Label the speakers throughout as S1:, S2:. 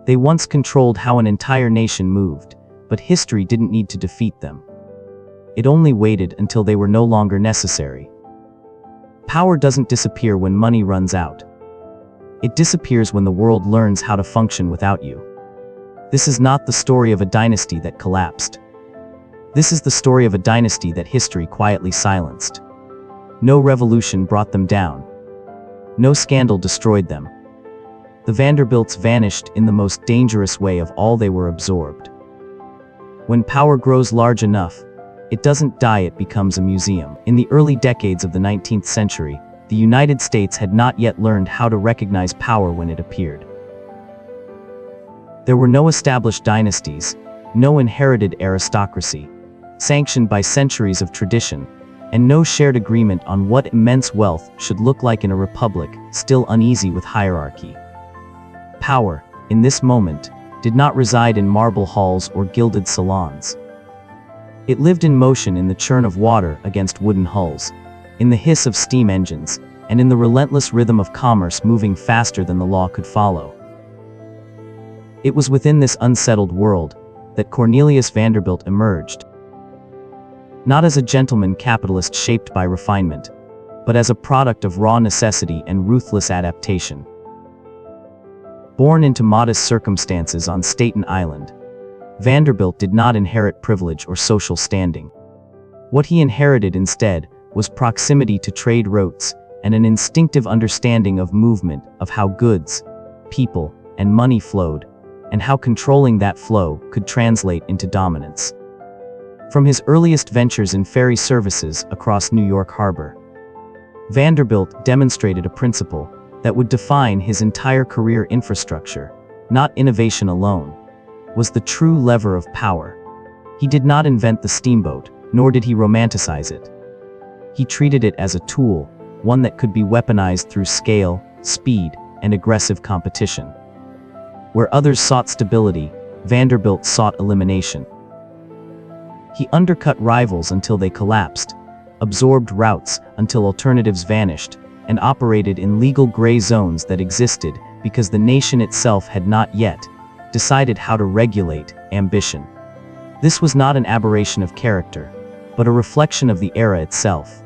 S1: They once controlled how an entire nation moved, but history didn't need to defeat them. It only waited until they were no longer necessary. Power doesn't disappear when money runs out. It disappears when the world learns how to function without you. This is not the story of a dynasty that collapsed. This is the story of a dynasty that history quietly silenced. No revolution brought them down. No scandal destroyed them. The Vanderbilts vanished in the most dangerous way of all. They were absorbed. When power grows large enough, it doesn't die, it becomes a museum. In the early decades of the 19th century, the United States had not yet learned how to recognize power when it appeared. There were no established dynasties, no inherited aristocracy, sanctioned by centuries of tradition, and no shared agreement on what immense wealth should look like in a republic still uneasy with hierarchy. Power, in this moment, did not reside in marble halls or gilded salons. It lived in motion, in the churn of water against wooden hulls, in the hiss of steam engines, and in the relentless rhythm of commerce moving faster than the law could follow. It was within this unsettled world that Cornelius Vanderbilt emerged. Not as a gentleman capitalist shaped by refinement, but as a product of raw necessity and ruthless adaptation. Born into modest circumstances on Staten Island, Vanderbilt did not inherit privilege or social standing. What he inherited instead was proximity to trade routes and an instinctive understanding of movement, of how goods, people, and money flowed, and how controlling that flow could translate into dominance. From his earliest ventures in ferry services across New York Harbor, Vanderbilt demonstrated a principle that would define his entire career: infrastructure, not innovation alone, was the true lever of power. He did not invent the steamboat, nor did he romanticize it. He treated it as a tool, one that could be weaponized through scale, speed, and aggressive competition. Where others sought stability, Vanderbilt sought elimination. He undercut rivals until they collapsed, absorbed routes until alternatives vanished, and operated in legal gray zones that existed because the nation itself had not yet decided how to regulate ambition. This was not an aberration of character, but a reflection of the era itself.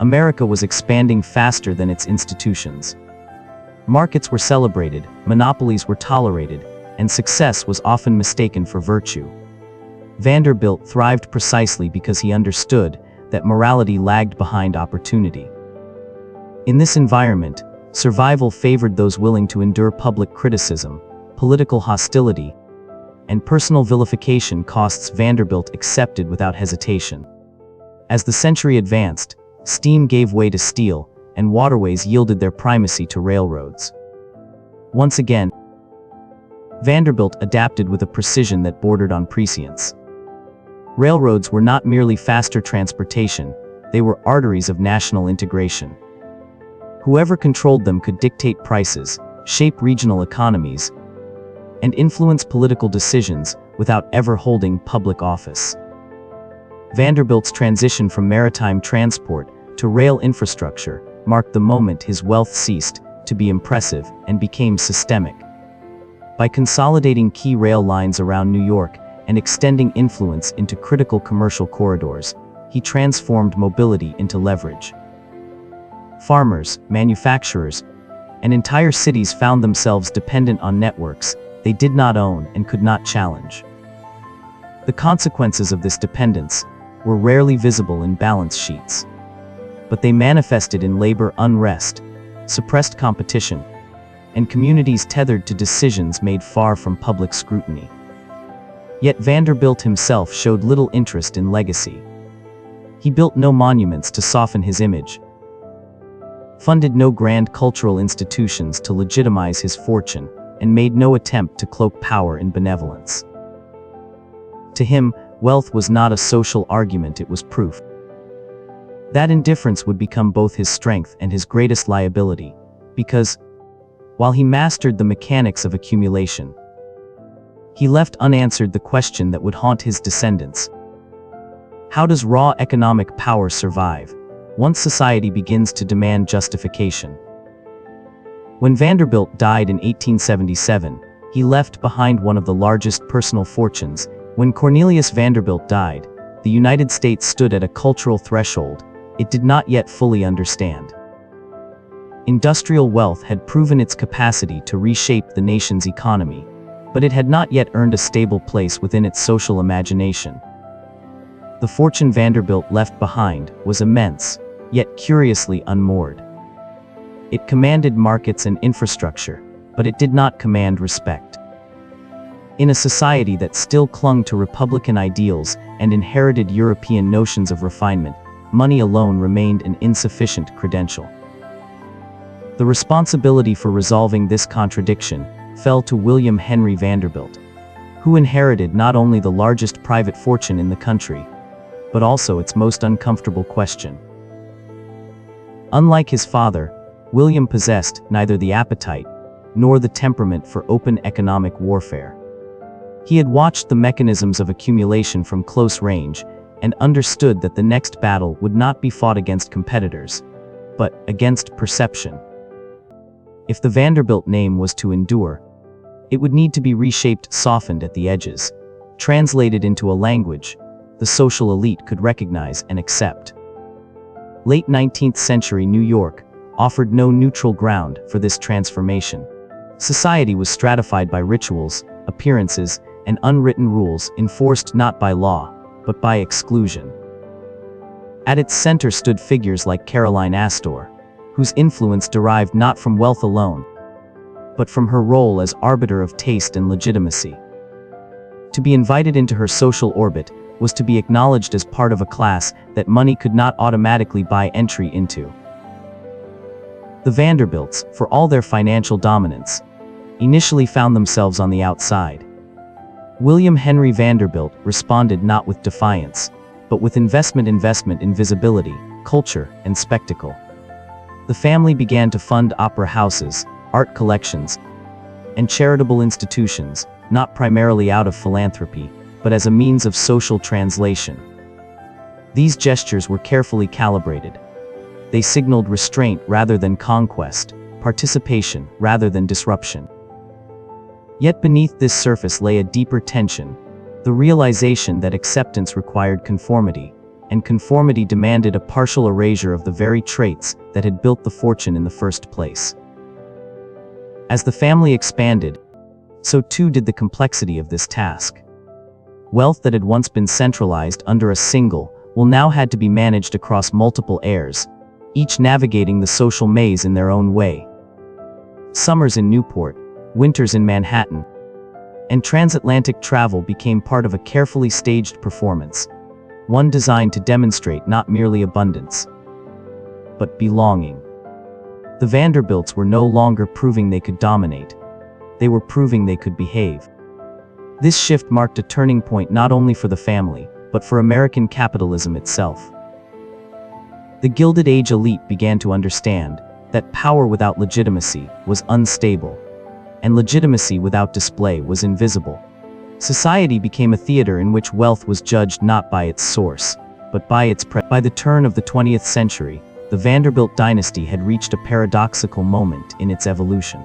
S1: America was expanding faster than its institutions. Markets were celebrated, monopolies were tolerated, and success was often mistaken for virtue. Vanderbilt thrived precisely because he understood that morality lagged behind opportunity. In this environment, survival favored those willing to endure public criticism, political hostility, and personal vilification. Costs Vanderbilt accepted without hesitation. As the century advanced, steam gave way to steel, and waterways yielded their primacy to railroads. Once again, Vanderbilt adapted with a precision that bordered on prescience. Railroads were not merely faster transportation, they were arteries of national integration. Whoever controlled them could dictate prices, shape regional economies, and influence political decisions without ever holding public office. Vanderbilt's transition from maritime transport to rail infrastructure marked the moment his wealth ceased to be impressive and became systemic. By consolidating key rail lines around New York and extending influence into critical commercial corridors, he transformed mobility into leverage. Farmers, manufacturers, and entire cities found themselves dependent on networks they did not own and could not challenge. The consequences of this dependence were rarely visible in balance sheets, but they manifested in labor unrest, suppressed competition, and communities tethered to decisions made far from public scrutiny. Yet Vanderbilt himself showed little interest in legacy. He built no monuments to soften his image, funded no grand cultural institutions to legitimize his fortune, and made no attempt to cloak power in benevolence. To him, wealth was not a social argument, it was proof. That indifference would become both his strength and his greatest liability, because, while he mastered the mechanics of accumulation, he left unanswered the question that would haunt his descendants. How does raw economic power survive once society begins to demand justification? When Vanderbilt died in 1877, he left behind one of the largest personal fortunes. When Cornelius Vanderbilt died, the United States stood at a cultural threshold it did not yet fully understand. Industrial wealth had proven its capacity to reshape the nation's economy, but it had not yet earned a stable place within its social imagination. The fortune Vanderbilt left behind was immense, yet curiously unmoored. It commanded markets and infrastructure, but it did not command respect. In a society that still clung to Republican ideals and inherited European notions of refinement, money alone remained an insufficient credential. The responsibility for resolving this contradiction fell to William Henry Vanderbilt, who inherited not only the largest private fortune in the country, but also its most uncomfortable question. Unlike his father, William possessed neither the appetite nor the temperament for open economic warfare. He had watched the mechanisms of accumulation from close range and understood that the next battle would not be fought against competitors, but against perception. If the Vanderbilt name was to endure, it would need to be reshaped, softened at the edges, translated into a language the social elite could recognize and accept. Late 19th century New York offered no neutral ground for this transformation. Society was stratified by rituals, appearances, and unwritten rules enforced not by law, but by exclusion. At its center stood figures like Caroline Astor, whose influence derived not from wealth alone, but from her role as arbiter of taste and legitimacy. To be invited into her social orbit was to be acknowledged as part of a class that money could not automatically buy entry into. The Vanderbilts, for all their financial dominance, initially found themselves on the outside. William Henry Vanderbilt responded not with defiance, but with investment in visibility, culture, and spectacle. The family began to fund opera houses, art collections, and charitable institutions, not primarily out of philanthropy, but as a means of social translation. These gestures were carefully calibrated. They signaled restraint rather than conquest, participation rather than disruption. Yet beneath this surface lay a deeper tension, the realization that acceptance required conformity, and conformity demanded a partial erasure of the very traits that had built the fortune in the first place. As the family expanded, so too did the complexity of this task. Wealth that had once been centralized under a single will now had to be managed across multiple heirs, each navigating the social maze in their own way. Summers in Newport, winters in Manhattan, and transatlantic travel became part of a carefully staged performance, one designed to demonstrate not merely abundance, but belonging. The Vanderbilts were no longer proving they could dominate, they were proving they could behave. This shift marked a turning point not only for the family, but for American capitalism itself. The Gilded Age elite began to understand that power without legitimacy was unstable, and legitimacy without display was invisible. Society became a theater in which wealth was judged not by its source, but by its By the turn of the 20th century, the Vanderbilt dynasty had reached a paradoxical moment in its evolution.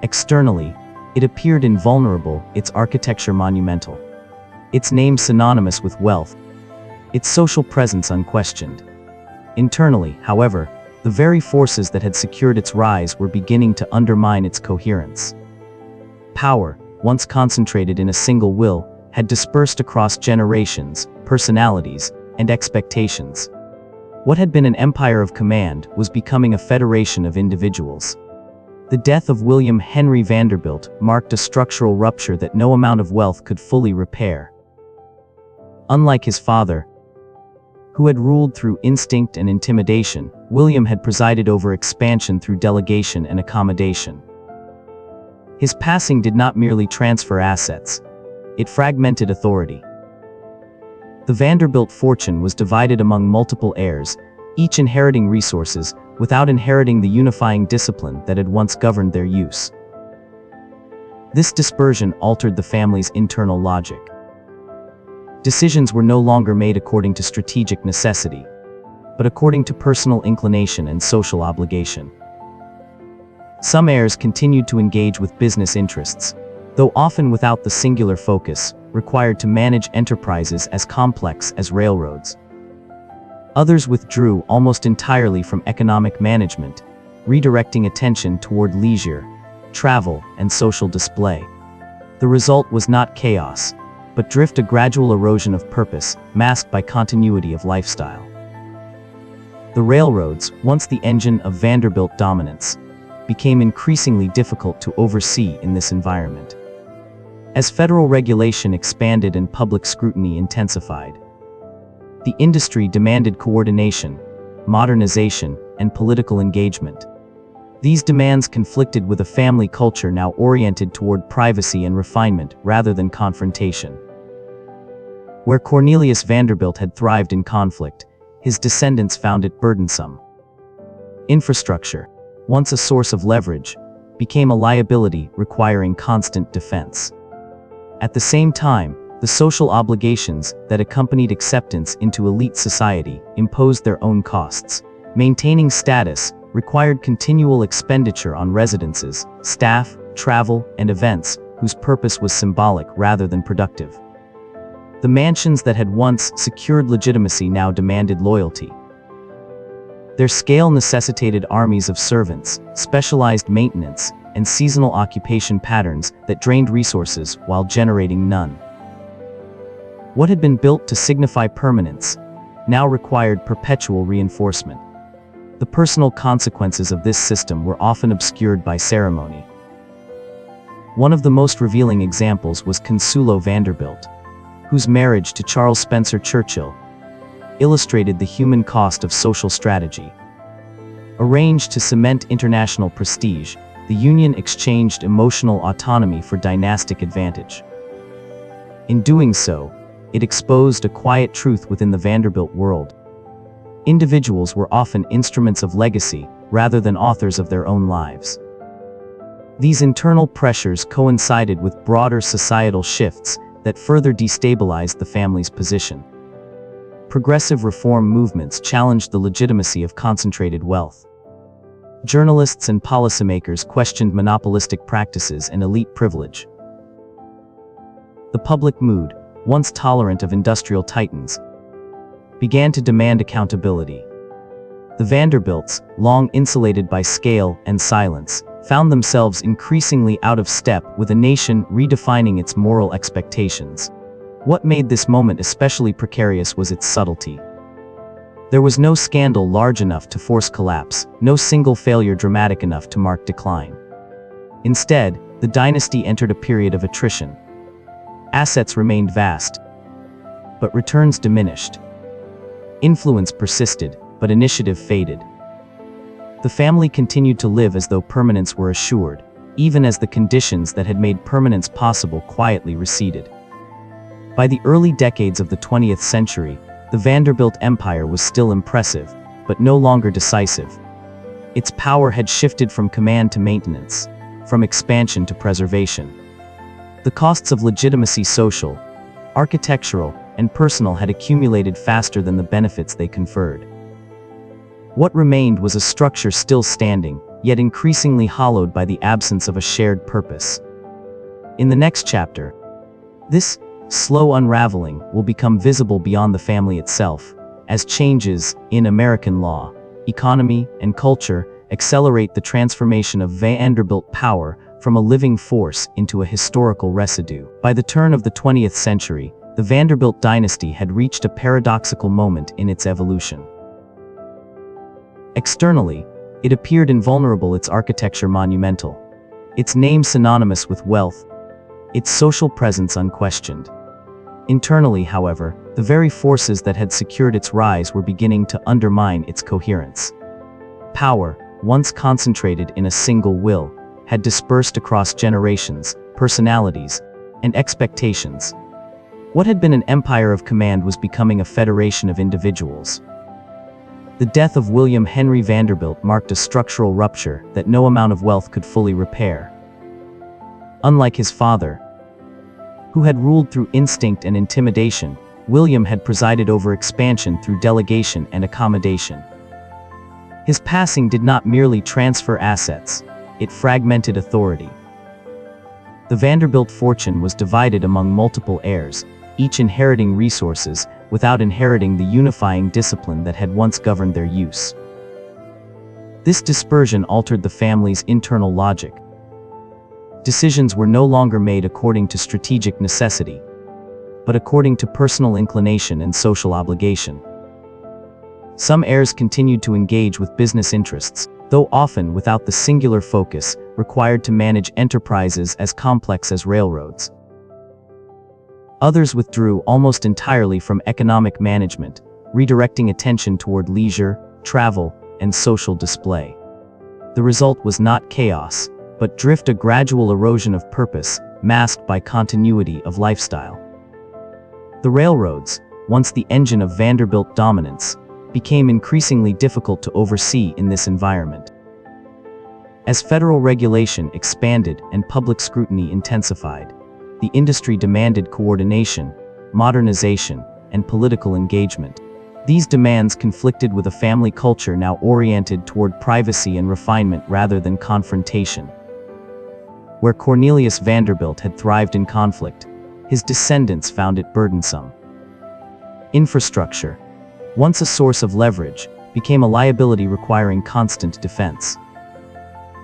S1: Externally, it appeared invulnerable, its architecture monumental, its name synonymous with wealth, its social presence unquestioned. Internally, however, the very forces that had secured its rise were beginning to undermine its coherence. Power, once concentrated in a single will, had dispersed across generations, personalities, and expectations. What had been an empire of command was becoming a federation of individuals. The death of William Henry Vanderbilt marked a structural rupture that no amount of wealth could fully repair. Unlike his father, who had ruled through instinct and intimidation, William had presided over expansion through delegation and accommodation. His passing did not merely transfer assets, it fragmented authority. The Vanderbilt fortune was divided among multiple heirs, each inheriting resources, without inheriting the unifying discipline that had once governed their use. This dispersion altered the family's internal logic. Decisions were no longer made according to strategic necessity, but according to personal inclination and social obligation. Some heirs continued to engage with business interests, though often without the singular focus required to manage enterprises as complex as railroads. Others withdrew almost entirely from economic management, redirecting attention toward leisure, travel, and social display. The result was not chaos, but a gradual erosion of purpose, masked by continuity of lifestyle. The railroads, once the engine of Vanderbilt dominance, became increasingly difficult to oversee in this environment. As federal regulation expanded and public scrutiny intensified, the industry demanded coordination, modernization, and political engagement. These demands conflicted with a family culture now oriented toward privacy and refinement rather than confrontation. Where Cornelius Vanderbilt had thrived in conflict, his descendants found it burdensome. Infrastructure, once a source of leverage, became a liability requiring constant defense. At the same time, the social obligations that accompanied acceptance into elite society imposed their own costs. Maintaining status required continual expenditure on residences, staff, travel, and events whose purpose was symbolic rather than productive. The mansions that had once secured legitimacy now demanded loyalty. Their scale necessitated armies of servants, specialized maintenance, and seasonal occupation patterns that drained resources while generating none. What had been built to signify permanence now required perpetual reinforcement. The personal consequences of this system were often obscured by ceremony. One of the most revealing examples was Consuelo Vanderbilt, whose marriage to Charles Spencer Churchill illustrated the human cost of social strategy. Arranged to cement international prestige, the union exchanged emotional autonomy for dynastic advantage. In doing so, it exposed a quiet truth within the Vanderbilt world. Individuals were often instruments of legacy rather than authors of their own lives. These internal pressures coincided with broader societal shifts that further destabilized the family's position. Progressive reform movements challenged the legitimacy of concentrated wealth. Journalists and policymakers questioned monopolistic practices and elite privilege. The public mood, once tolerant of industrial titans, began to demand accountability. The Vanderbilts, long insulated by scale and silence, found themselves increasingly out of step with a nation redefining its moral expectations. What made this moment especially precarious was its subtlety. There was no scandal large enough to force collapse, no single failure dramatic enough to mark decline. Instead, the dynasty entered a period of attrition. Assets remained vast, but returns diminished. Influence persisted, but initiative faded. The family continued to live as though permanence were assured, even as the conditions that had made permanence possible quietly receded. By the early decades of the 20th century, the Vanderbilt Empire was still impressive, but no longer decisive. Its power had shifted from command to maintenance, from expansion to preservation. The costs of legitimacy, social, architectural, and personal, had accumulated faster than the benefits they conferred. What remained was a structure still standing, yet increasingly hollowed by the absence of a shared purpose. In the next chapter, this slow unraveling will become visible beyond the family itself, as changes in American law, economy, and culture accelerate the transformation of Vanderbilt power from a living force into a historical residue. By the turn of the 20th century, the Vanderbilt dynasty had reached a paradoxical moment in its evolution. Externally, it appeared invulnerable, its architecture monumental, its name synonymous with wealth, its social presence unquestioned. Internally, however, the very forces that had secured its rise were beginning to undermine its coherence. Power, once concentrated in a single will, had dispersed across generations, personalities, and expectations. What had been an empire of command was becoming a federation of individuals. The death of William Henry Vanderbilt marked a structural rupture that no amount of wealth could fully repair. Unlike his father, who had ruled through instinct and intimidation, William had presided over expansion through delegation and accommodation. His passing did not merely transfer assets, it fragmented authority. The Vanderbilt fortune was divided among multiple heirs, each inheriting resources without inheriting the unifying discipline that had once governed their use. This dispersion altered the family's internal logic. Decisions were no longer made according to strategic necessity, but according to personal inclination and social obligation. Some heirs continued to engage with business interests, though often without the singular focus required to manage enterprises as complex as railroads. Others withdrew almost entirely from economic management, redirecting attention toward leisure, travel, and social display. The result was not chaos, but drift, a gradual erosion of purpose, masked by continuity of lifestyle. The railroads, once the engine of Vanderbilt dominance, became increasingly difficult to oversee in this environment. As federal regulation expanded and public scrutiny intensified, the industry demanded coordination, modernization, and political engagement. These demands conflicted with a family culture now oriented toward privacy and refinement rather than confrontation. Where Cornelius Vanderbilt had thrived in conflict, his descendants found it burdensome. Infrastructure, once a source of leverage, became a liability requiring constant defense.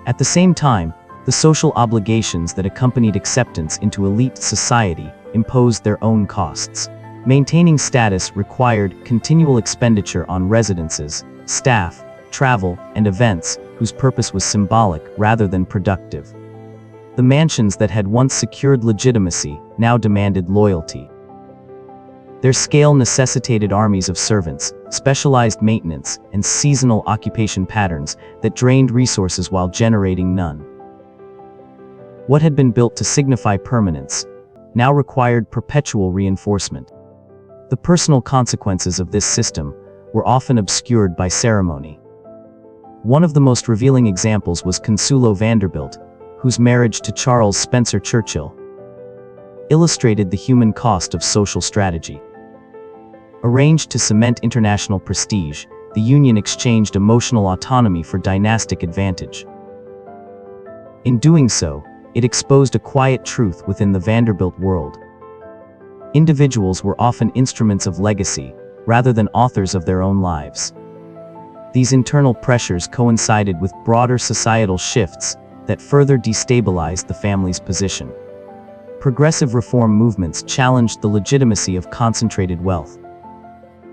S1: At the same time, the social obligations that accompanied acceptance into elite society imposed their own costs. Maintaining status required continual expenditure on residences, staff, travel, and events whose purpose was symbolic rather than productive. The mansions that had once secured legitimacy now demanded loyalty. Their scale necessitated armies of servants, specialized maintenance, and seasonal occupation patterns that drained resources while generating none. What had been built to signify permanence now required perpetual reinforcement. The personal consequences of this system were often obscured by ceremony. One of the most revealing examples was Consuelo Vanderbilt, whose marriage to Charles Spencer Churchill illustrated the human cost of social strategy. Arranged to cement international prestige, the union exchanged emotional autonomy for dynastic advantage. In doing so, it exposed a quiet truth within the Vanderbilt world. Individuals were often instruments of legacy, rather than authors of their own lives. These internal pressures coincided with broader societal shifts that further destabilized the family's position. Progressive reform movements challenged the legitimacy of concentrated wealth.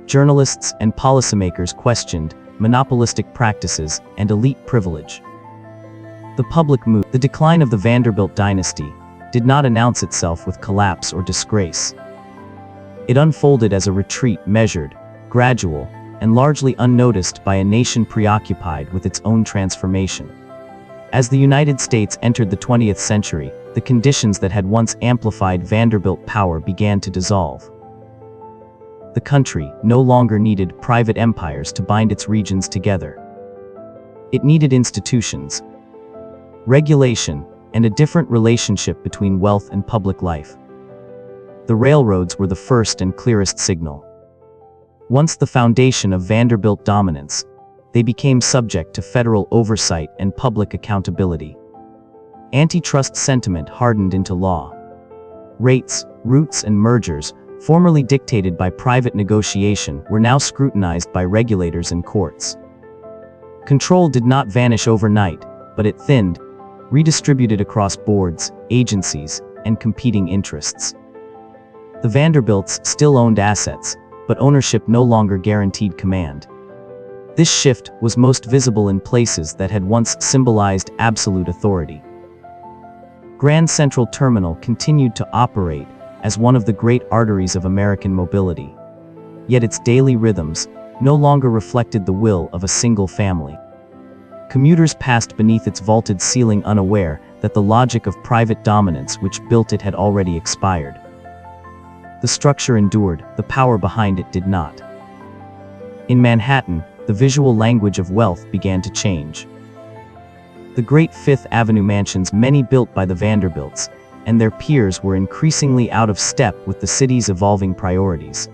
S1: Journalists and policymakers questioned monopolistic practices and elite privilege. The public mood, the decline of the Vanderbilt dynasty, did not announce itself with collapse or disgrace. It unfolded as a retreat measured, gradual, and largely unnoticed by a nation preoccupied with its own transformation. As the United States entered the 20th century, the conditions that had once amplified Vanderbilt power began to dissolve. The country no longer needed private empires to bind its regions together. It needed institutions, regulation, and a different relationship between wealth and public life. The railroads were the first and clearest signal. Once the foundation of Vanderbilt dominance, they became subject to federal oversight and public accountability. Antitrust sentiment hardened into law. Rates, routes, and mergers, formerly dictated by private negotiation, were now scrutinized by regulators and courts. Control did not vanish overnight, but it thinned, redistributed across boards, agencies, and competing interests. The Vanderbilts still owned assets, but ownership no longer guaranteed command. This shift was most visible in places that had once symbolized absolute authority. Grand Central Terminal continued to operate as one of the great arteries of American mobility. Yet its daily rhythms no longer reflected the will of a single family. Commuters passed beneath its vaulted ceiling unaware that the logic of private dominance which built it had already expired. The structure endured, the power behind it did not. In Manhattan, the visual language of wealth began to change. The great Fifth Avenue mansions, many built by the Vanderbilts, and their peers, were increasingly out of step with the city's evolving priorities.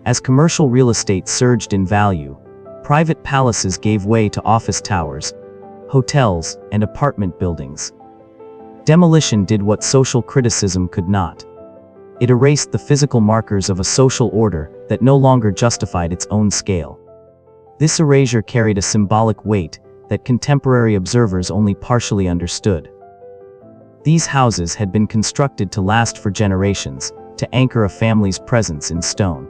S1: As commercial real estate surged in value, private palaces gave way to office towers, hotels, and apartment buildings. Demolition did what social criticism could not. It erased the physical markers of a social order that no longer justified its own scale. This erasure carried a symbolic weight that contemporary observers only partially understood. These houses had been constructed to last for generations, to anchor a family's presence in stone.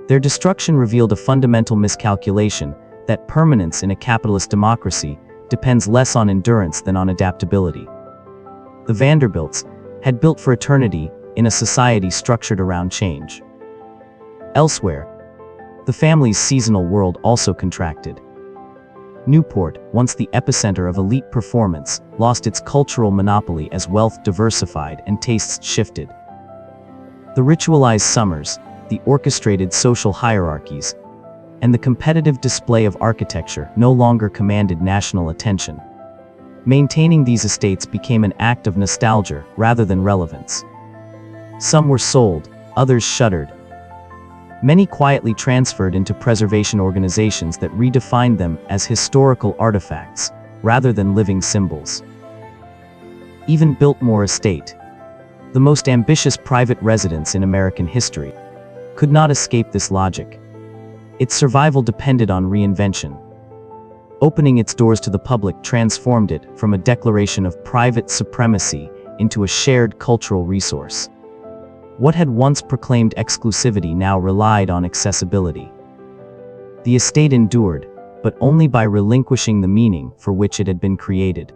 S1: Their destruction revealed a fundamental miscalculation that permanence in a capitalist democracy depends less on endurance than on adaptability. The Vanderbilts had built for eternity in a society structured around change. Elsewhere, the family's seasonal world also contracted. Newport, once the epicenter of elite performance, lost its cultural monopoly as wealth diversified and tastes shifted. The ritualized summers, the orchestrated social hierarchies, and the competitive display of architecture no longer commanded national attention. Maintaining these estates became an act of nostalgia rather than relevance. Some were sold, others shuttered. Many quietly transferred into preservation organizations that redefined them as historical artifacts, rather than living symbols. Even Biltmore Estate, the most ambitious private residence in American history, could not escape this logic. Its survival depended on reinvention. Opening its doors to the public transformed it from a declaration of private supremacy into a shared cultural resource. What had once proclaimed exclusivity now relied on accessibility. The estate endured, but only by relinquishing the meaning for which it had been created.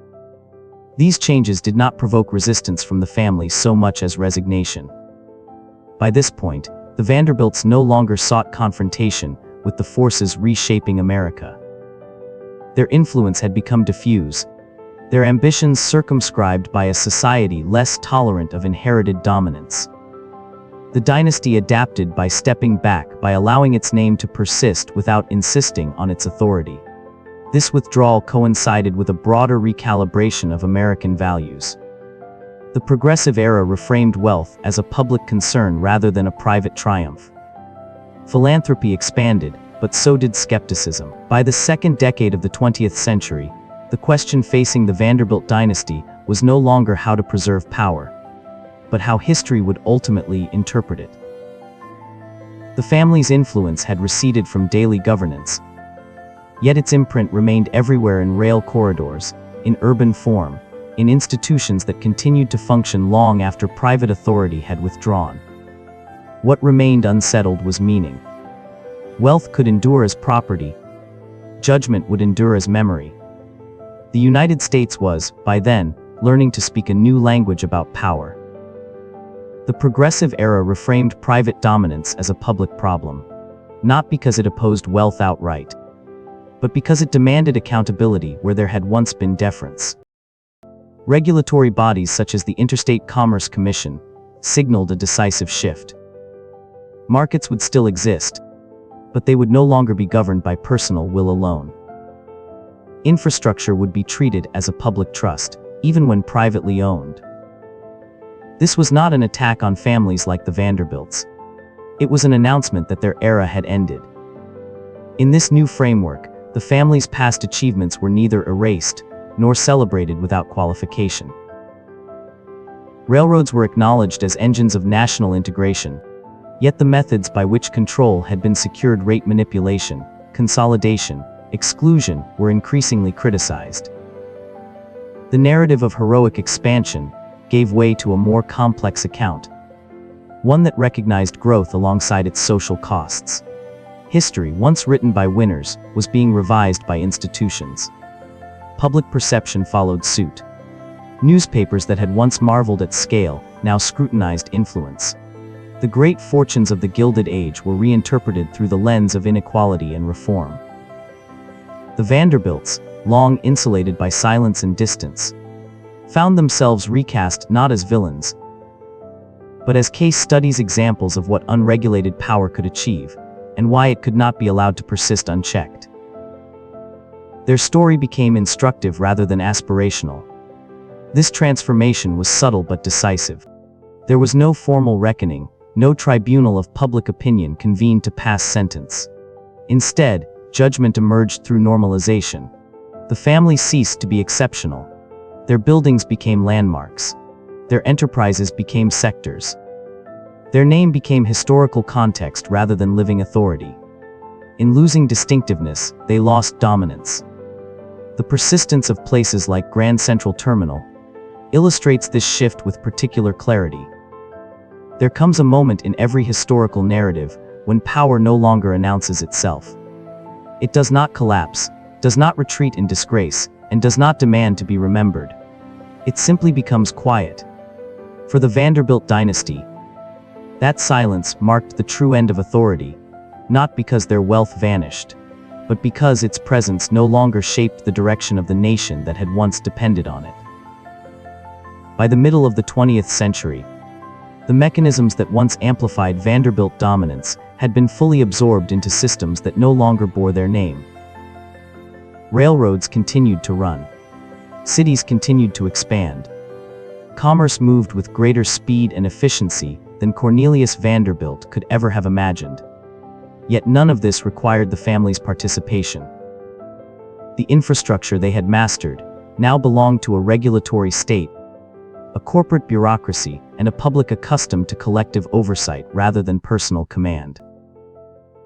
S1: These changes did not provoke resistance from the family so much as resignation. By this point, the Vanderbilts no longer sought confrontation with the forces reshaping America. Their influence had become diffuse, their ambitions circumscribed by a society less tolerant of inherited dominance. The dynasty adapted by stepping back, by allowing its name to persist without insisting on its authority. This withdrawal coincided with a broader recalibration of American values. The Progressive Era reframed wealth as a public concern rather than a private triumph. Philanthropy expanded, but so did skepticism. By the second decade of the 20th century, the question facing the Vanderbilt dynasty was no longer how to preserve power, but how history would ultimately interpret it. The family's influence had receded from daily governance, yet its imprint remained everywhere: in rail corridors, in urban form, in institutions that continued to function long after private authority had withdrawn. What remained unsettled was meaning. Wealth could endure as property. Judgment would endure as memory. The United States was, by then, learning to speak a new language about power. The Progressive Era reframed private dominance as a public problem, not because it opposed wealth outright, but because it demanded accountability where there had once been deference. Regulatory bodies such as the Interstate Commerce Commission signaled a decisive shift. Markets would still exist, but they would no longer be governed by personal will alone. Infrastructure would be treated as a public trust, even when privately owned. This was not an attack on families like the Vanderbilts. It was an announcement that their era had ended. In this new framework, the family's past achievements were neither erased nor celebrated without qualification. Railroads were acknowledged as engines of national integration, yet the methods by which control had been secured, rate manipulation, consolidation, exclusion, were increasingly criticized. The narrative of heroic expansion gave way to a more complex account, one that recognized growth alongside its social costs. History, once written by winners, was being revised by institutions. Public perception followed suit. Newspapers that had once marveled at scale now scrutinized influence. The great fortunes of the Gilded Age were reinterpreted through the lens of inequality and reform. The Vanderbilts, long insulated by silence and distance, found themselves recast not as villains, but as case studies, examples of what unregulated power could achieve, and why it could not be allowed to persist unchecked. Their story became instructive rather than aspirational. This transformation was subtle but decisive. There was no formal reckoning, no tribunal of public opinion convened to pass sentence. Instead, judgment emerged through normalization. The family ceased to be exceptional. Their buildings became landmarks. Their enterprises became sectors. Their name became historical context rather than living authority. In losing distinctiveness, they lost dominance. The persistence of places like Grand Central Terminal illustrates this shift with particular clarity. There comes a moment in every historical narrative when power no longer announces itself. It does not collapse, does not retreat in disgrace, and does not demand to be remembered. It simply becomes quiet. For the Vanderbilt dynasty, that silence marked the true end of authority, not because their wealth vanished, but because its presence no longer shaped the direction of the nation that had once depended on it. By the middle of the 20th century, the mechanisms that once amplified Vanderbilt dominance had been fully absorbed into systems that no longer bore their name. Railroads continued to run. Cities continued to expand. Commerce moved with greater speed and efficiency than Cornelius Vanderbilt could ever have imagined. Yet none of this required the family's participation. The infrastructure they had mastered now belonged to a regulatory state, a corporate bureaucracy, and a public accustomed to collective oversight rather than personal command.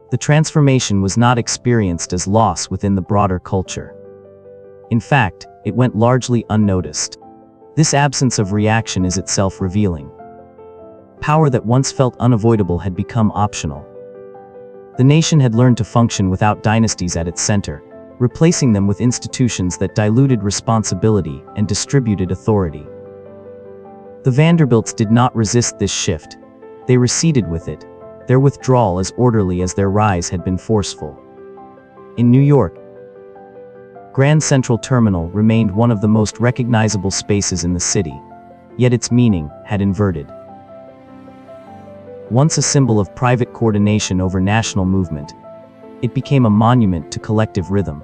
S1: The transformation was not experienced as loss within the broader culture. In fact, it went largely unnoticed. This absence of reaction is itself revealing. Power that once felt unavoidable had become optional. The nation had learned to function without dynasties at its center, replacing them with institutions that diluted responsibility and distributed authority. The Vanderbilts did not resist this shift. They receded with it, their withdrawal as orderly as their rise had been forceful. In New York, Grand Central Terminal remained one of the most recognizable spaces in the city, yet its meaning had inverted. Once a symbol of private coordination over national movement, it became a monument to collective rhythm.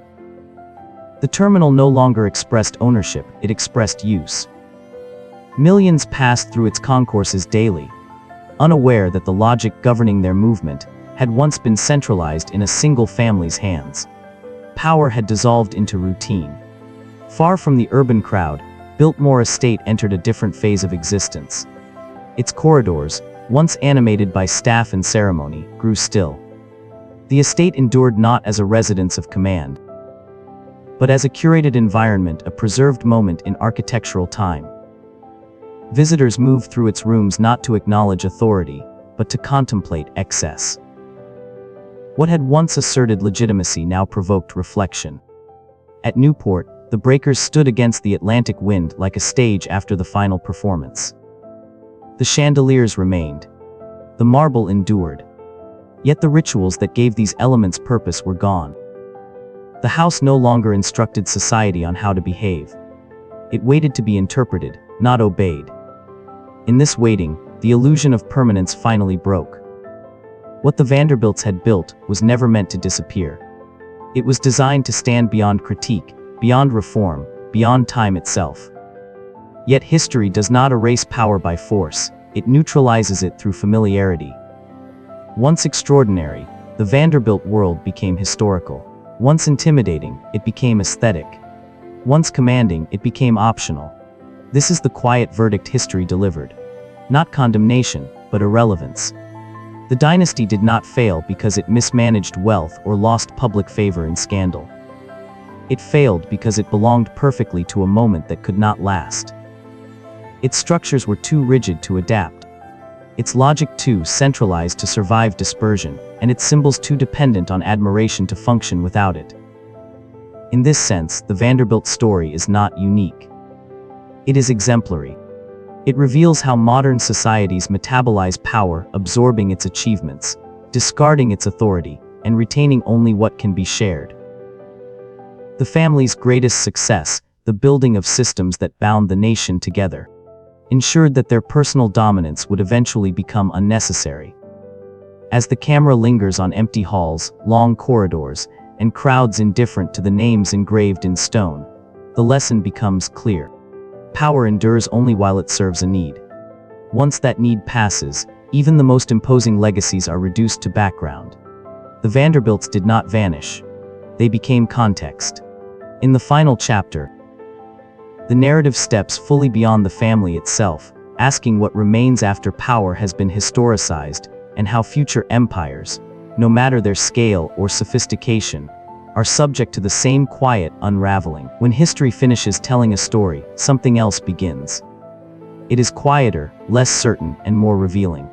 S1: The terminal no longer expressed ownership, it expressed use. Millions passed through its concourses daily, unaware that the logic governing their movement had once been centralized in a single family's hands. Power had dissolved into routine. Far from the urban crowd, Biltmore Estate entered a different phase of existence. Its corridors, once animated by staff and ceremony, grew still. The estate endured not as a residence of command, but as a curated environment, a preserved moment in architectural time. Visitors moved through its rooms not to acknowledge authority, but to contemplate excess. What had once asserted legitimacy now provoked reflection. At Newport, the breakers stood against the Atlantic wind like a stage after the final performance. The chandeliers remained. The marble endured. Yet the rituals that gave these elements purpose were gone. The house no longer instructed society on how to behave. It waited to be interpreted, not obeyed. In this waiting, the illusion of permanence finally broke. What the Vanderbilts had built was never meant to disappear. It was designed to stand beyond critique, beyond reform, beyond time itself. Yet history does not erase power by force, it neutralizes it through familiarity. Once extraordinary, the Vanderbilt world became historical. Once intimidating, it became aesthetic. Once commanding, it became optional. This is the quiet verdict history delivered. Not condemnation, but irrelevance. The dynasty did not fail because it mismanaged wealth or lost public favor in scandal. It failed because it belonged perfectly to a moment that could not last. Its structures were too rigid to adapt. Its logic too centralized to survive dispersion, and its symbols too dependent on admiration to function without it. In this sense, the Vanderbilt story is not unique. It is exemplary. It reveals how modern societies metabolize power, absorbing its achievements, discarding its authority, and retaining only what can be shared. The family's greatest success, the building of systems that bound the nation together, ensured that their personal dominance would eventually become unnecessary. As the camera lingers on empty halls, long corridors, and crowds indifferent to the names engraved in stone, the lesson becomes clear. Power endures only while it serves a need. Once that need passes, even the most imposing legacies are reduced to background. The Vanderbilts did not vanish. They became context. In the final chapter, the narrative steps fully beyond the family itself, asking what remains after power has been historicized, and how future empires, no matter their scale or sophistication, are subject to the same quiet unraveling. When history finishes telling a story, something else begins. It is quieter, less certain, and more revealing.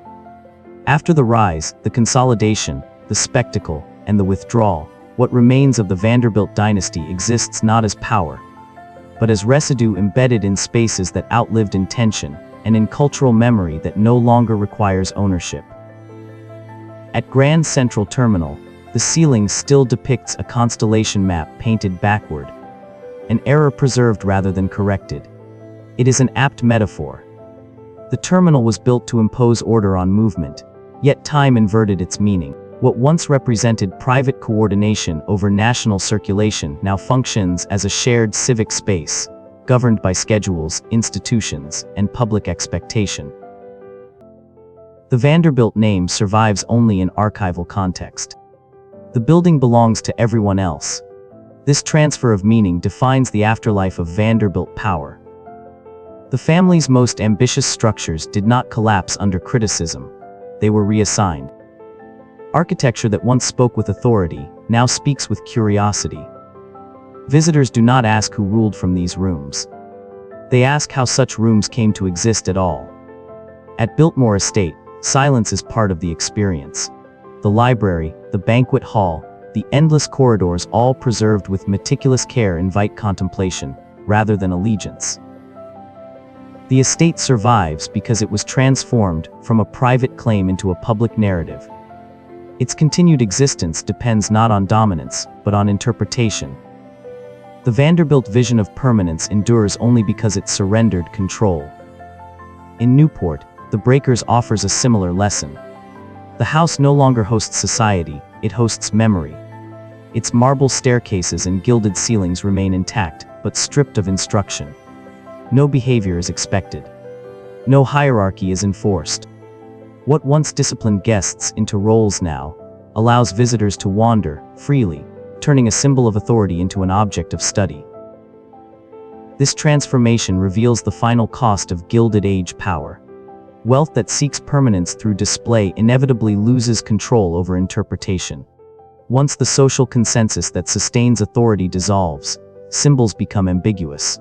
S1: After the rise, the consolidation, the spectacle, and the withdrawal, what remains of the Vanderbilt dynasty exists not as power, but as residue embedded in spaces that outlived intention, and in cultural memory that no longer requires ownership. At Grand Central Terminal, the ceiling still depicts a constellation map painted backward, an error preserved rather than corrected. It is an apt metaphor. The terminal was built to impose order on movement, yet time inverted its meaning. What once represented private coordination over national circulation now functions as a shared civic space, governed by schedules, institutions, and public expectation. The Vanderbilt name survives only in archival context. The building belongs to everyone else. This transfer of meaning defines the afterlife of Vanderbilt power. The family's most ambitious structures did not collapse under criticism. They were reassigned. Architecture that once spoke with authority now speaks with curiosity. Visitors do not ask who ruled from these rooms. They ask how such rooms came to exist at all. At Biltmore Estate, silence is part of the experience. The library, the banquet hall, the endless corridors, all preserved with meticulous care, invite contemplation, rather than allegiance. The estate survives because it was transformed from a private claim into a public narrative. Its continued existence depends not on dominance, but on interpretation. The Vanderbilt vision of permanence endures only because it surrendered control. In Newport, the Breakers offers a similar lesson. The house no longer hosts society, it hosts memory. Its marble staircases and gilded ceilings remain intact, but stripped of instruction. No behavior is expected. No hierarchy is enforced. What once disciplined guests into roles now allows visitors to wander freely, turning a symbol of authority into an object of study. This transformation reveals the final cost of Gilded Age power. Wealth that seeks permanence through display inevitably loses control over interpretation. Once the social consensus that sustains authority dissolves, symbols become ambiguous.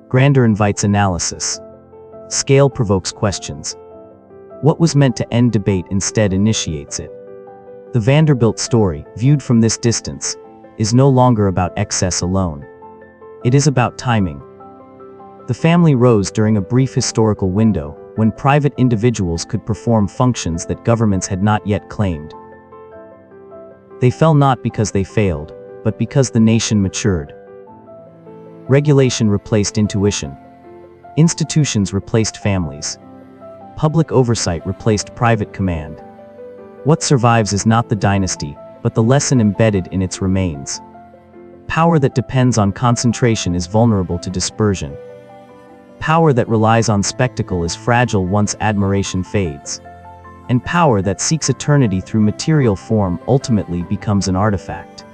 S1: Grandeur invites analysis. Scale provokes questions. What was meant to end debate instead initiates it. The Vanderbilt story, viewed from this distance, is no longer about excess alone. It is about timing. The family rose during a brief historical window when private individuals could perform functions that governments had not yet claimed. They fell not because they failed, but because the nation matured. Regulation replaced intuition. Institutions replaced families. Public oversight replaced private command. What survives is not the dynasty, but the lesson embedded in its remains. Power that depends on concentration is vulnerable to dispersion. Power that relies on spectacle is fragile once admiration fades. And power that seeks eternity through material form ultimately becomes an artifact.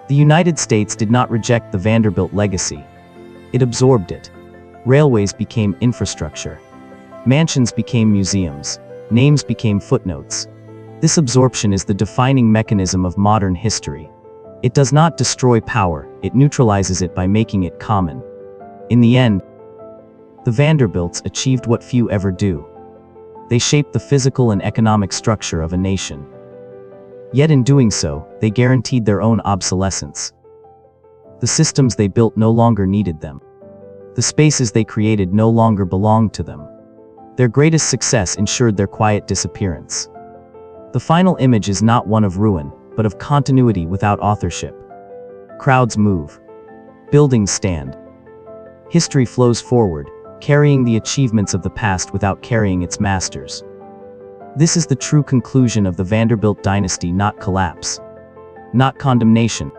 S1: The United States did not reject the Vanderbilt legacy. It absorbed it. Railways became infrastructure. Mansions became museums. Names became footnotes. This absorption is the defining mechanism of modern history. It does not destroy power, it neutralizes it by making it common. In the end, the Vanderbilts achieved what few ever do. They shaped the physical and economic structure of a nation. Yet in doing so, they guaranteed their own obsolescence. The systems they built no longer needed them. The spaces they created no longer belonged to them. Their greatest success ensured their quiet disappearance. The final image is not one of ruin, but of continuity without authorship. Crowds move. Buildings stand. History flows forward, carrying the achievements of the past without carrying its masters. This is the true conclusion of the Vanderbilt dynasty, not collapse, not condemnation,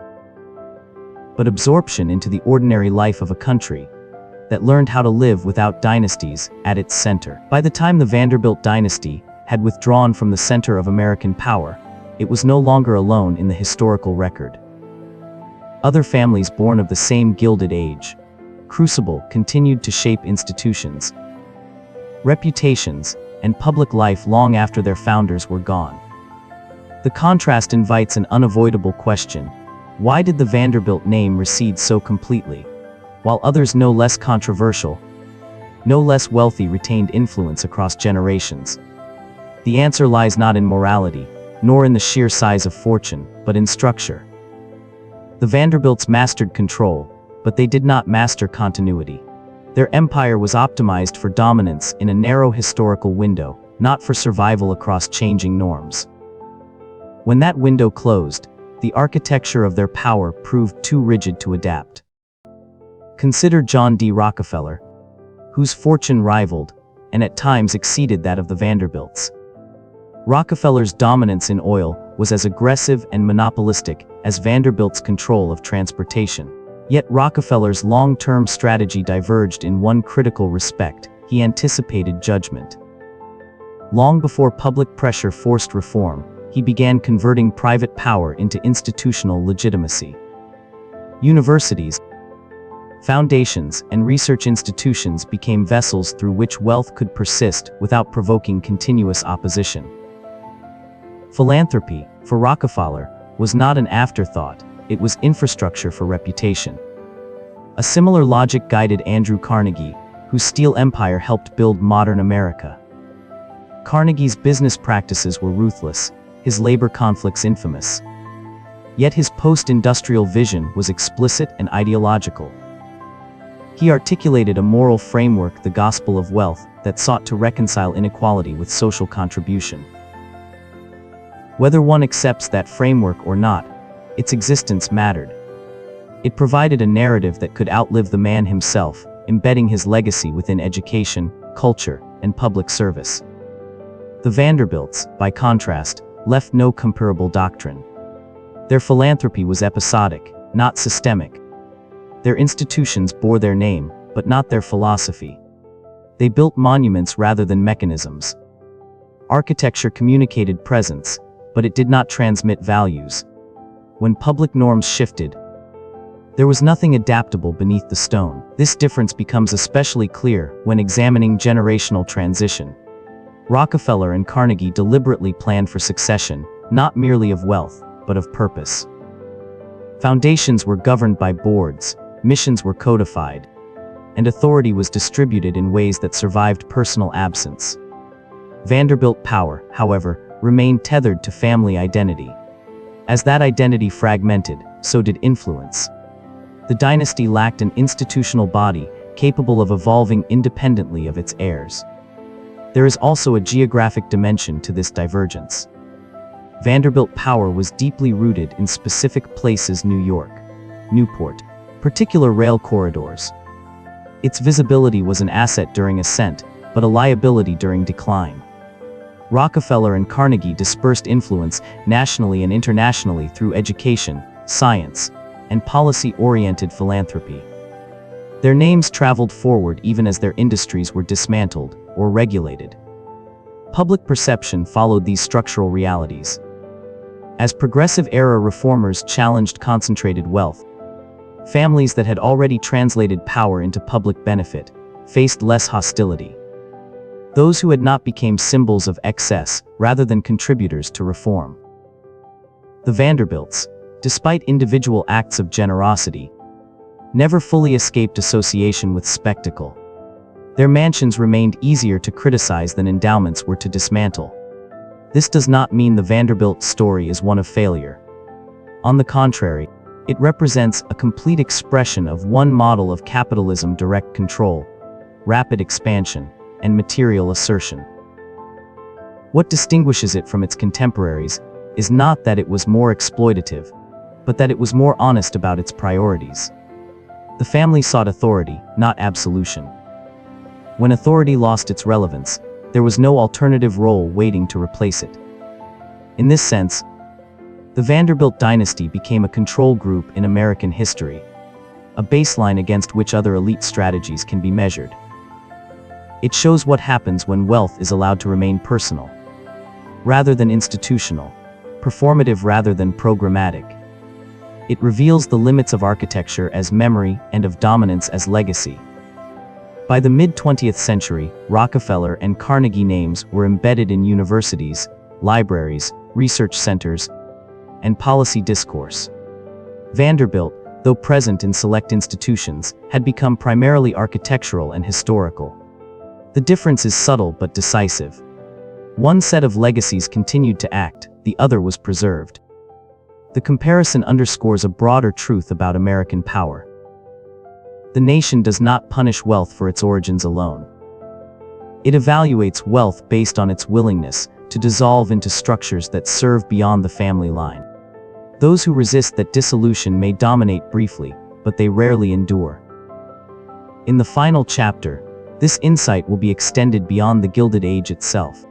S1: but absorption into the ordinary life of a country that learned how to live without dynasties at its center. By the time the Vanderbilt dynasty had withdrawn from the center of American power, it was no longer alone in the historical record. Other families born of the same Gilded Age crucible continued to shape institutions, reputations, and public life long after their founders were gone. The contrast invites an unavoidable question: why did the Vanderbilt name recede so completely, while others no less controversial, no less wealthy retained influence across generations? The answer lies not in morality, nor in the sheer size of fortune, but in structure. The Vanderbilts mastered control, but they did not master continuity. Their empire was optimized for dominance in a narrow historical window, not for survival across changing norms. When that window closed, the architecture of their power proved too rigid to adapt. Consider John D. Rockefeller, whose fortune rivaled, and at times exceeded that of the Vanderbilts. Rockefeller's dominance in oil was as aggressive and monopolistic as Vanderbilt's control of transportation. Yet Rockefeller's long-term strategy diverged in one critical respect: he anticipated judgment. Long before public pressure forced reform, he began converting private power into institutional legitimacy. Universities, foundations, and research institutions became vessels through which wealth could persist without provoking continuous opposition. Philanthropy, for Rockefeller, was not an afterthought, it was infrastructure for reputation. A similar logic guided Andrew Carnegie, whose steel empire helped build modern America. Carnegie's business practices were ruthless, his labor conflicts infamous. Yet his post-industrial vision was explicit and ideological. He articulated a moral framework, the gospel of wealth, that sought to reconcile inequality with social contribution. Whether one accepts that framework or not, its existence mattered. It provided a narrative that could outlive the man himself, embedding his legacy within education, culture, and public service. The Vanderbilts, by contrast, left no comparable doctrine. Their philanthropy was episodic, not systemic. Their institutions bore their name, but not their philosophy. They built monuments rather than mechanisms. Architecture communicated presence, but it did not transmit values. When public norms shifted, there was nothing adaptable beneath the stone. This difference becomes especially clear when examining generational transition. Rockefeller and Carnegie deliberately planned for succession, not merely of wealth, but of purpose. Foundations were governed by boards, missions were codified, and authority was distributed in ways that survived personal absence. Vanderbilt power, however, remained tethered to family identity. As that identity fragmented, so did influence. The dynasty lacked an institutional body capable of evolving independently of its heirs. There is also a geographic dimension to this divergence. Vanderbilt power was deeply rooted in specific places: New York, Newport, particular rail corridors. Its visibility was an asset during ascent, but a liability during decline. Rockefeller and Carnegie dispersed influence nationally and internationally through education, science, and policy-oriented philanthropy. Their names traveled forward even as their industries were dismantled or regulated. Public perception followed these structural realities. As progressive-era reformers challenged concentrated wealth, families that had already translated power into public benefit faced less hostility. Those who had not became symbols of excess rather than contributors to reform. The Vanderbilts, despite individual acts of generosity, never fully escaped association with spectacle. Their mansions remained easier to criticize than endowments were to dismantle. This does not mean the Vanderbilt story is one of failure. On the contrary, it represents a complete expression of one model of capitalism: direct control, rapid expansion, and material assertion. What distinguishes it from its contemporaries is not that it was more exploitative, but that it was more honest about its priorities. The family sought authority, not absolution. When authority lost its relevance, there was no alternative role waiting to replace it. In this sense, the Vanderbilt dynasty became a control group in American history, a baseline against which other elite strategies can be measured. It shows what happens when wealth is allowed to remain personal, rather than institutional, performative rather than programmatic, It reveals the limits of architecture as memory and of dominance as legacy. By the mid-20th century, Rockefeller and Carnegie names were embedded in universities, libraries, research centers, and policy discourse. Vanderbilt, though present in select institutions, had become primarily architectural and historical. The difference is subtle but decisive. One set of legacies continued to act, the other was preserved. The comparison underscores a broader truth about American power. The nation does not punish wealth for its origins alone. It evaluates wealth based on its willingness to dissolve into structures that serve beyond the family line. Those who resist that dissolution may dominate briefly, but they rarely endure. In the final chapter, this insight will be extended beyond the Gilded Age itself.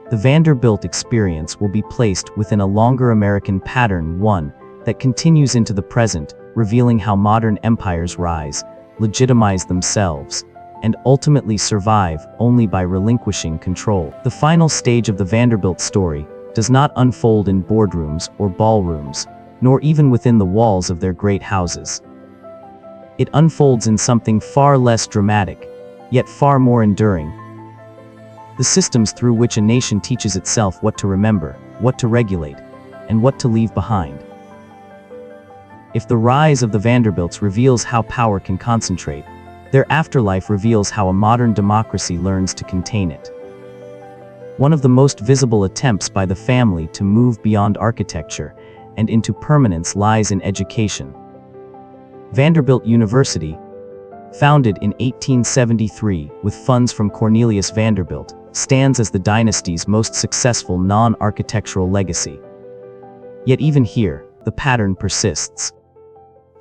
S1: The Vanderbilt experience will be placed within a longer American pattern, one that continues into the present, revealing how modern empires rise, legitimize themselves, and ultimately survive only by relinquishing control. The final stage of the Vanderbilt story does not unfold in boardrooms or ballrooms, nor even within the walls of their great houses. It unfolds in something far less dramatic, yet far more enduring. The systems through which a nation teaches itself what to remember, what to regulate, and what to leave behind. If the rise of the Vanderbilts reveals how power can concentrate, their afterlife reveals how a modern democracy learns to contain it. One of the most visible attempts by the family to move beyond architecture and into permanence lies in education. Vanderbilt University, founded in 1873 with funds from Cornelius Vanderbilt, stands as the dynasty's most successful non-architectural legacy. Yet even here, the pattern persists.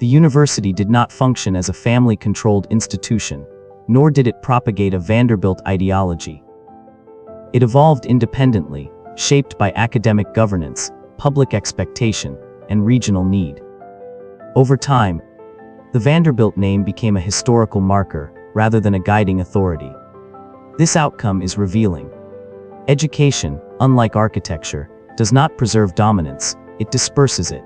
S1: The university did not function as a family-controlled institution, nor did it propagate a Vanderbilt ideology. It evolved independently, shaped by academic governance, public expectation, and regional need. Over time, the Vanderbilt name became a historical marker rather than a guiding authority. This outcome is revealing. Education, unlike architecture, does not preserve dominance, it disperses it.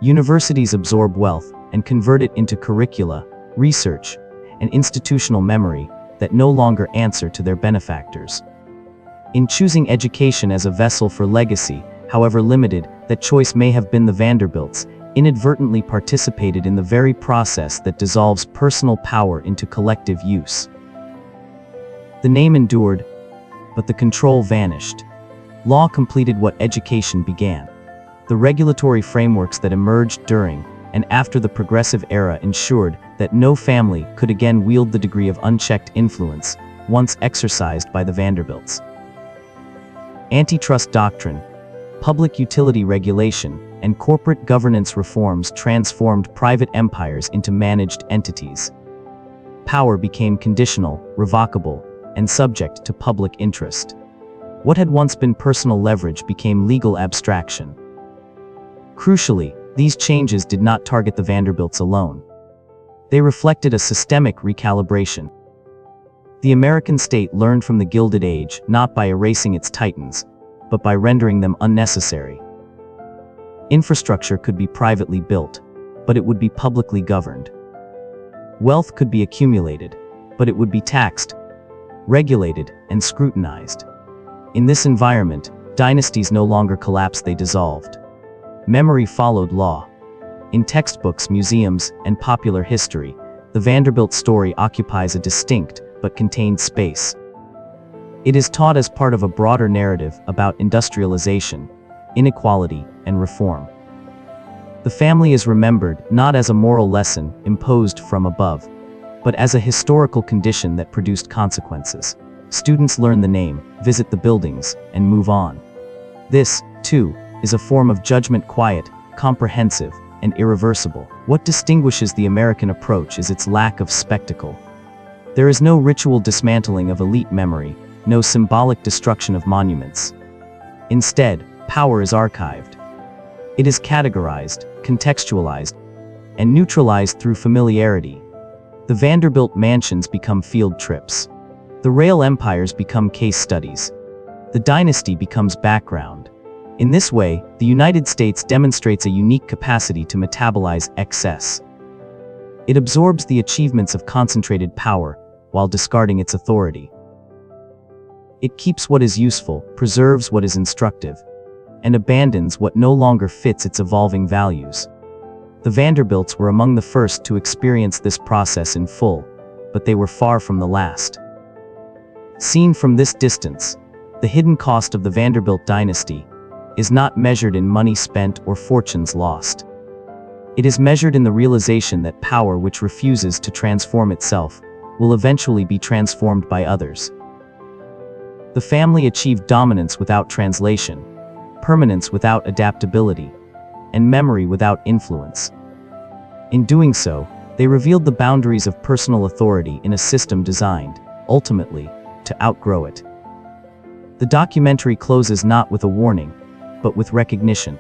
S1: Universities absorb wealth and convert it into curricula, research, and institutional memory that no longer answer to their benefactors. In choosing education as a vessel for legacy, however limited that choice may have been, the Vanderbilts inadvertently participated in the very process that dissolves personal power into collective use. The name endured, but the control vanished. Law completed what education began. The regulatory frameworks that emerged during and after the Progressive Era ensured that no family could again wield the degree of unchecked influence once exercised by the Vanderbilts. Antitrust doctrine, public utility regulation, and corporate governance reforms transformed private empires into managed entities. Power became conditional, revocable, and subject to public interest. What had once been personal leverage became legal abstraction. Crucially, these changes did not target the Vanderbilts alone. They reflected a systemic recalibration. The American state learned from the Gilded Age not by erasing its titans, but by rendering them unnecessary. Infrastructure could be privately built, but it would be publicly governed. Wealth could be accumulated, but it would be taxed, regulated, and scrutinized. In this environment, dynasties no longer collapsed, they dissolved. Memory followed law. In textbooks, museums, and popular history, the Vanderbilt story occupies a distinct but contained space. It is taught as part of a broader narrative about industrialization, inequality, and reform. The family is remembered not as a moral lesson imposed from above, but as a historical condition that produced consequences. Students learn the name, visit the buildings, and move on. This, too, is a form of judgment, quiet, comprehensive, and irreversible. What distinguishes the American approach is its lack of spectacle. There is no ritual dismantling of elite memory, no symbolic destruction of monuments. Instead, power is archived. It is categorized, contextualized, and neutralized through familiarity. The Vanderbilt mansions become field trips. The rail empires become case studies. The dynasty becomes background. In this way, the United States demonstrates a unique capacity to metabolize excess. It absorbs the achievements of concentrated power while discarding its authority. It keeps what is useful, preserves what is instructive, and abandons what no longer fits its evolving values. The Vanderbilts were among the first to experience this process in full, but they were far from the last. Seen from this distance, the hidden cost of the Vanderbilt dynasty is not measured in money spent or fortunes lost. It is measured in the realization that power which refuses to transform itself will eventually be transformed by others. The family achieved dominance without translation, permanence without adaptability, and memory without influence. In doing so, they revealed the boundaries of personal authority in a system designed, ultimately, to outgrow it. The documentary closes not with a warning, but with recognition.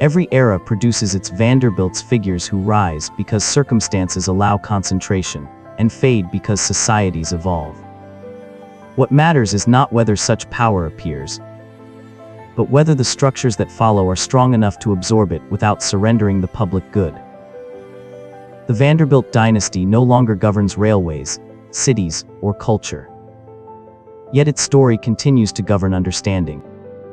S1: Every era produces its Vanderbilts figures who rise because circumstances allow concentration, and fade because societies evolve. What matters is not whether such power appears, but whether the structures that follow are strong enough to absorb it without surrendering the public good. The Vanderbilt dynasty no longer governs railways, cities, or culture. Yet its story continues to govern understanding.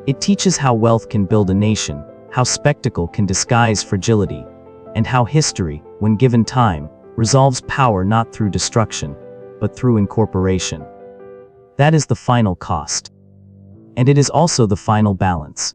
S1: It teaches how wealth can build a nation, how spectacle can disguise fragility, and how history, when given time, resolves power not through destruction, but through incorporation. That is the final cost. And it is also the final balance.